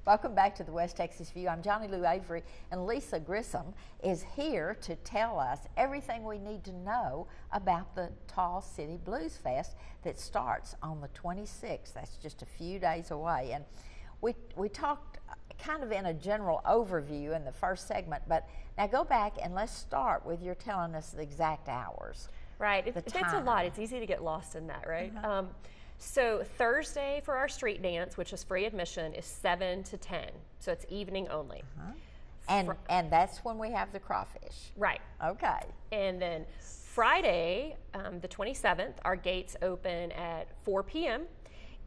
Welcome back to the West Texas View. I'm Johnny Lou Avery, and Lisa Grissom is here to tell us everything we need to know about the Tall City Blues Fest that starts on the 26th. That's just a few days away. And we talked kind of in a general overview in the first segment, but now go back and let's start with your telling us the exact hours. Right. It's a lot. It's easy to get lost in that, right? So Thursday for our street dance, which is free admission, is 7 to 10. So it's evening only. And that's when we have the crawfish. Right. Okay. And then Friday, the 27th, our gates open at 4 p.m.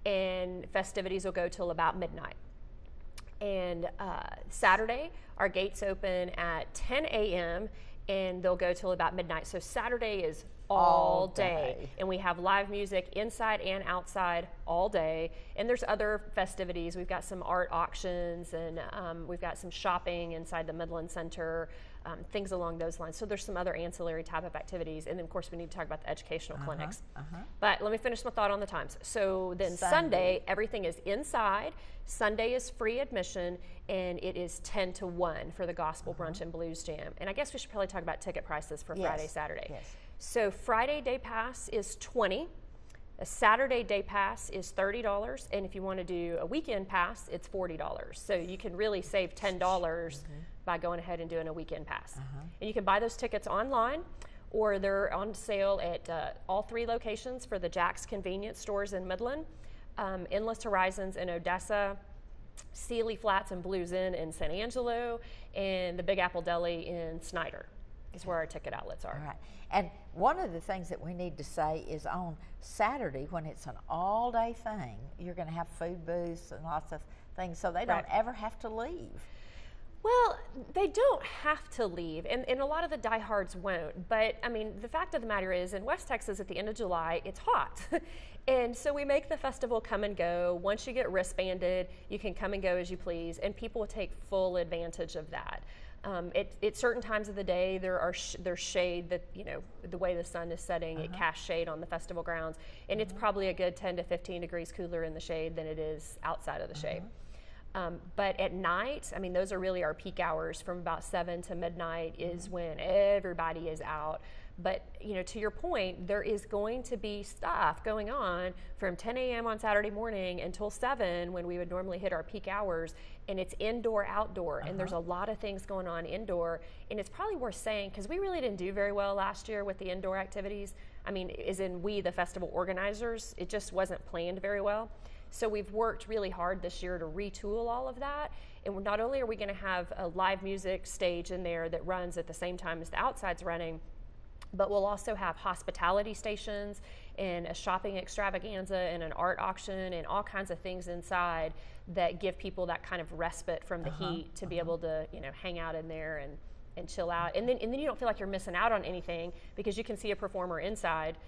and festivities will go till about midnight. And Saturday, our gates open at 10 a.m. and they'll go till about midnight. So Saturday is all day. And we have live music inside and outside all day. And there's other festivities. We've got some art auctions and we've got some shopping inside the Midland Center, things along those lines. So there's some other ancillary type of activities. And then of course we need to talk about the educational clinics. But let me finish my thought on the times. So then Sunday, everything is inside. Sunday is free admission and it is 10 to 1 for the Gospel Brunch and Blues Jam. And I guess we should probably talk about ticket prices for Friday, Saturday. Yes. So Friday day pass is $20. A Saturday day pass is $30. And if you want to do a weekend pass, it's $40. So you can really save $10 by going ahead and doing a weekend pass. And you can buy those tickets online or they're on sale at all 3 locations for the Jack's Convenience Stores in Midland, Endless Horizons in Odessa, Sealy Flats and Blues Inn in San Angelo, and the Big Apple Deli in Snyder is where our ticket outlets are. All right. And one of the things that we need to say is on Saturday, when it's an all-day thing, you're going to have food booths and lots of things, so they don't ever have to leave. Well, they don't have to leave, and a lot of the diehards won't. But, I mean, the fact of the matter is, in West Texas at the end of July, it's hot. And so we make the festival come and go. Once you get wristbanded, you can come and go as you please, and people will take full advantage of that. At certain times of the day, there's shade that, you know, the way the sun is setting, it casts shade on the festival grounds, and it's probably a good 10 to 15 degrees cooler in the shade than it is outside of the shade. But at night, I mean, those are really our peak hours. From about 7 to midnight is when everybody is out. But, you know, to your point, there is going to be stuff going on from 10 a.m. on Saturday morning until 7 when we would normally hit our peak hours, and it's indoor, outdoor, and there's a lot of things going on indoor. And it's probably worth saying, because we really didn't do very well last year with the indoor activities. I mean, as in we, the festival organizers, it just wasn't planned very well. So we've worked really hard this year to retool all of that. And not only are we going to have a live music stage in there that runs at the same time as the outside's running, but we'll also have hospitality stations and a shopping extravaganza and an art auction and all kinds of things inside that give people that kind of respite from the heat to be able to, you know, hang out in there and chill out. And then you don't feel like you're missing out on anything because you can see a performer inside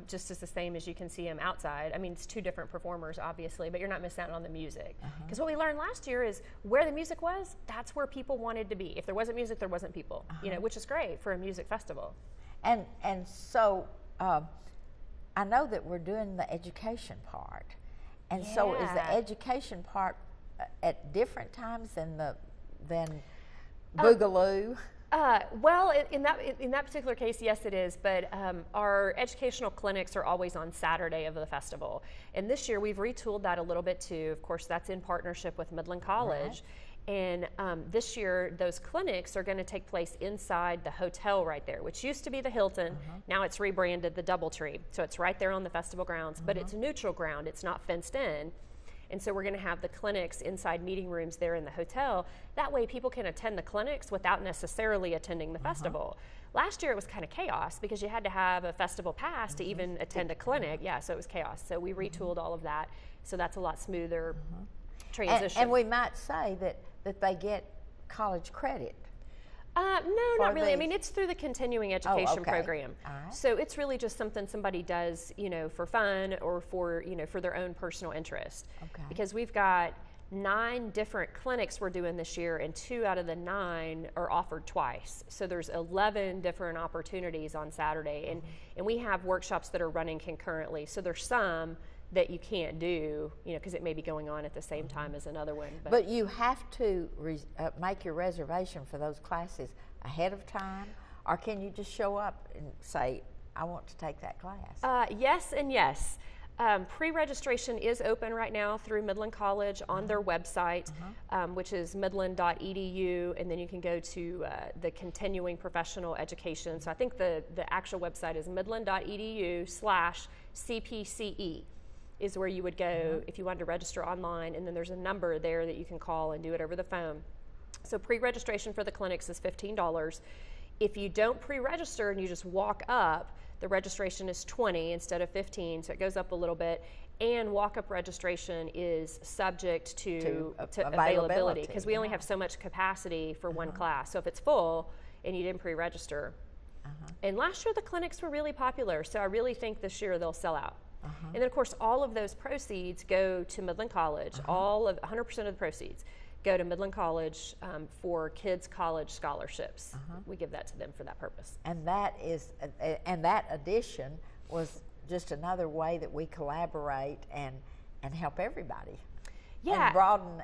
just as the same as you can see them outside. I mean, it's 2 different performers, obviously, but you're not missing out on the music. Because what we learned last year is where the music was, that's where people wanted to be. If there wasn't music, there wasn't people, you know, which is great for a music festival. And so I know that we're doing the education part. And so is the education part at different times than Boogaloo? Well, in that particular case, yes, it is. But our educational clinics are always on Saturday of the festival, and this year we've retooled that a little bit too. Of course, that's in partnership with Midland College, and this year those clinics are going to take place inside the hotel right there, which used to be the Hilton. Now it's rebranded the DoubleTree, so it's right there on the festival grounds, but it's neutral ground. It's not fenced in. And so we're going to have the clinics inside meeting rooms there in the hotel. That way people can attend the clinics without necessarily attending the festival. Last year it was kind of chaos because you had to have a festival pass to even attend a clinic. Yeah, so it was chaos. So we retooled all of that. So that's a lot smoother transition. And we might say that they get college credit. No, not really. I mean, it's through the continuing education program. Right. So it's really just something somebody does, you know, for fun or for, you know, for their own personal interest. Okay. Because we've got 9 different clinics we're doing this year, and 2 out of the 9 are offered twice. So there's 11 different opportunities on Saturday, and we have workshops that are running concurrently. So there's some that you can't do, because it may be going on at the same time as another one. But you have to make your reservation for those classes ahead of time, or can you just show up and say, I want to take that class? Yes and yes. Pre-registration is open right now through Midland College on their website, which is midland.edu, and then you can go to the continuing professional education. So I think the actual website is midland.edu/CPCE is where you would go if you wanted to register online, and then there's a number there that you can call and do it over the phone. So pre-registration for the clinics is $15. If you don't pre-register and you just walk up, the registration is $20 instead of $15, so it goes up a little bit. And walk-up registration is subject to availability, because we only have so much capacity for one class. So if it's full and you didn't pre-register, and last year the clinics were really popular, so I really think this year they'll sell out. And then of course all of those proceeds go to Midland College. 100% of the proceeds go to Midland College for kids' college scholarships. We give that to them for that purpose. And that addition was just another way that we collaborate and help everybody. Yeah.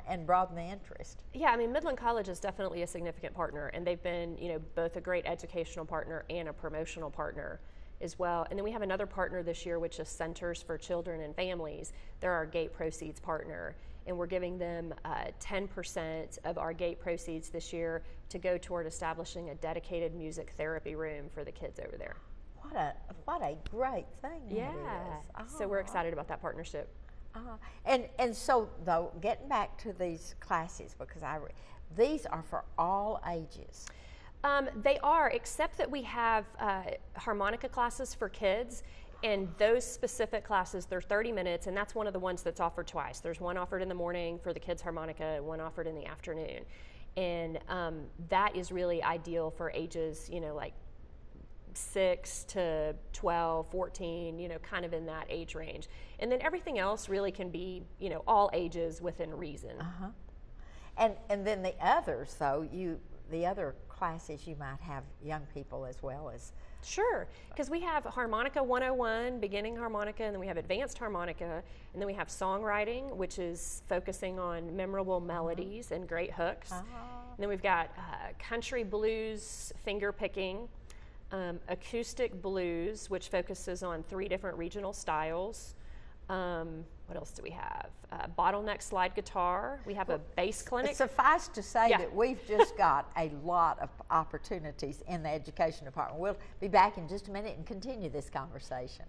And broaden the interest. Yeah, I mean, Midland College is definitely a significant partner, and they've been, both a great educational partner and a promotional partner as well. And then we have another partner this year, which is Centers for Children and Families. They're our gate proceeds partner, and we're giving them 10% of our gate proceeds this year to go toward establishing a dedicated music therapy room for the kids over there. What a great thing that is. So we're excited about that partnership. And so, though, getting back to these classes, because these are for all ages. They are, except that we have harmonica classes for kids, and those specific classes, they're 30 minutes, and that's one of the ones that's offered twice. There's one offered in the morning for the kids' harmonica and one offered in the afternoon. And that is really ideal for ages, like 6 to 12, 14, kind of in that age range. And then everything else really can be, all ages within reason. And then the others, though, the other classes, you might have young people as well as. Sure, because we have Harmonica 101, beginning harmonica, and then we have advanced harmonica, and then we have songwriting, which is focusing on memorable melodies and great hooks. And then we've got country blues, finger picking, acoustic blues, which focuses on 3 different regional styles. What else do we have? Bottleneck slide guitar. We have a bass clinic. Suffice to say that we've just got a lot of opportunities in the education department. We'll be back in just a minute and continue this conversation.